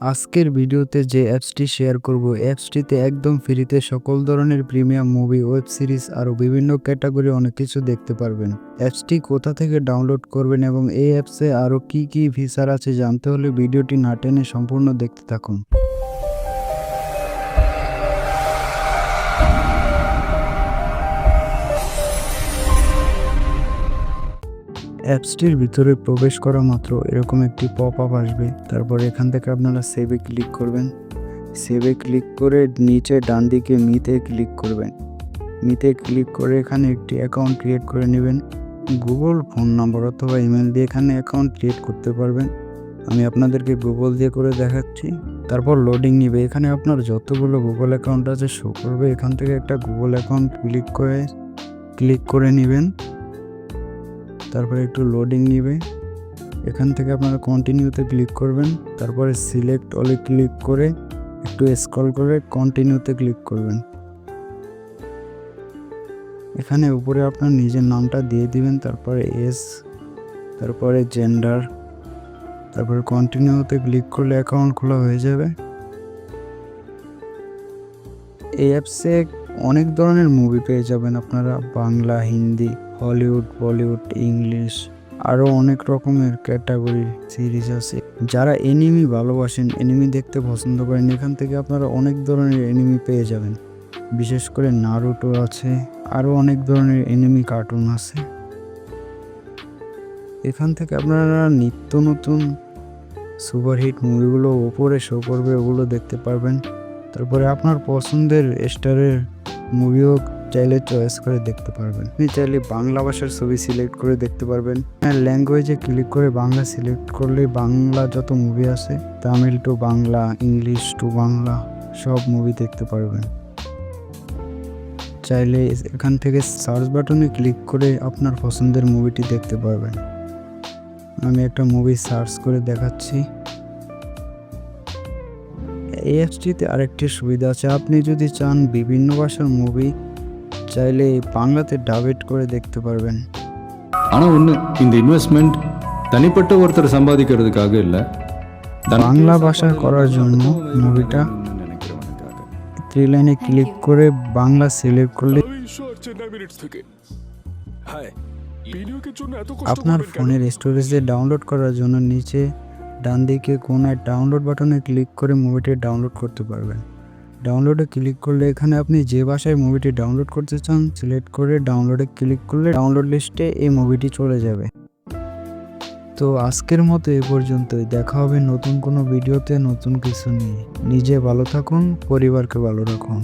আজকের ভিডিওতে যে অ্যাপসটি শেয়ার করব, অ্যাপসটিতে একদম ফ্রিতে সকল ধরনের প্রিমিয়াম মুভি, ওয়েব সিরিজ আরও বিভিন্ন ক্যাটাগরি অনেক কিছু দেখতে পারবেন। অ্যাপসটি কোথা থেকে ডাউনলোড করবেন এবং এই অ্যাপসে আরও কি কি ফিচার আছে জানতে হলে ভিডিওটি না টেনে সম্পূর্ণ দেখতে থাকুন। অ্যাপসটির ভিতরে প্রবেশ করা মাত্র এরকম একটি পপ আপ আসবে। তারপর এখান থেকে আপনারা সেভে ক্লিক করবেন। সেভে ক্লিক করে নিচে ডান দিকে মিতে ক্লিক করবেন। মিতে ক্লিক করে এখানে একটি অ্যাকাউন্ট ক্রিয়েট করে নেবেন। গুগল ফোন নম্বর অথবা ইমেল দিয়ে এখানে অ্যাকাউন্ট ক্রিয়েট করতে পারবেন। আমি আপনাদেরকে গুগল দিয়ে করে দেখাচ্ছি। তারপর লোডিং নিবে। এখানে আপনার যতগুলো গুগল অ্যাকাউন্ট আছে শো করবে। এখান থেকে একটা গুগল অ্যাকাউন্ট ক্লিক করে নেবেন। তারপরে একটু লোডিং নিবে। এখান থেকে আপনারা কন্টিনিউতে ক্লিক করবেন। তারপরে সিলেক্ট অলে ক্লিক করে একটু স্ক্রল করে কন্টিনিউতে ক্লিক করবেন। এখানে উপরে আপনার নিজের নামটা দিয়ে দিবেন, তারপরে এজ, তারপরে জেন্ডার, তারপরে কন্টিনিউতে ক্লিক করলে অ্যাকাউন্ট খোলা হয়ে যাবে। এই অ্যাপসে অনেক ধরনের মুভি পেয়ে যাবেন আপনারা, বাংলা, হিন্দি, হলিউড, বলিউড, ইংলিশ, আরও অনেক রকমের ক্যাটাগরি সিরিজ আছে। যারা এনিমি ভালোবাসেন, এনিমি দেখতে পছন্দ করেন, এখান থেকে আপনারা অনেক ধরনের এনিমি পেয়ে যাবেন। বিশেষ করে নারুটো আছে, আরও অনেক ধরনের এনিমি কার্টুন আছে। এখান থেকে আপনারা নিত্য নতুন সুপারহিট মুভিগুলো ওপরে শো করবে, ওগুলো দেখতে পারবেন। তারপরে আপনার পছন্দের স্টারের মুভিও চাইলে চয়েস করে দেখতে পারবেন। আপনি চাইলে বাংলা ভাষার ছবি সিলেক্ট করে দেখতে পারবেন। ল্যাঙ্গুয়েজে ক্লিক করে বাংলা সিলেক্ট করলে বাংলা যত মুভি আছে, Tamil to Bangla, English to Bangla সব মুভি দেখতে পারবেন। চাইলে এখান থেকে সার্চ বাটনে ক্লিক করে আপনার পছন্দের মুভিটি দেখতে পারবেন। আমি একটা মুভি সার্চ করে দেখাচ্ছি। এই অ্যাপসটিতে আরেকটি সুবিধা আছে, আপনি যদি চান বিভিন্ন ভাষার মুভি চাইলে বাংলাতে ডাবেট করে দেখতে পারবেন। ஆனால் ஒன்று, இந்த இன்வெஸ்ட்மெண்ட் தனிப்பட்ட ஒருத்தர் சம்பாதிக்கிறதுக்காக இல்லை, বাংলা ভাষা করার জন্য মুভিটা 3 লাইনে ক্লিক করে বাংলা সিলেক্ট করলে আপনার ফোনের স্টোরেজে ডাউনলোড করার জন্য নিচে ডান দিকে কোনায় ডাউনলোড বাটনে ক্লিক করে মুভিটি ডাউনলোড করতে পারবেন। ডাউনলোডে ক্লিক করলে এখানে আপনি যে ভাষায় মুভিটি ডাউনলোড করতে চান সিলেক্ট করে ডাউনলোডে ক্লিক করলে ডাউনলোড লিস্টে এই মুভিটি চলে যাবে। তো আজকের মতো এ পর্যন্তই। দেখা হবে নতুন কোনো ভিডিওতে নতুন কিছু নিয়ে। নিজে ভালো থাকুন, পরিবারকে ভালো রাখুন।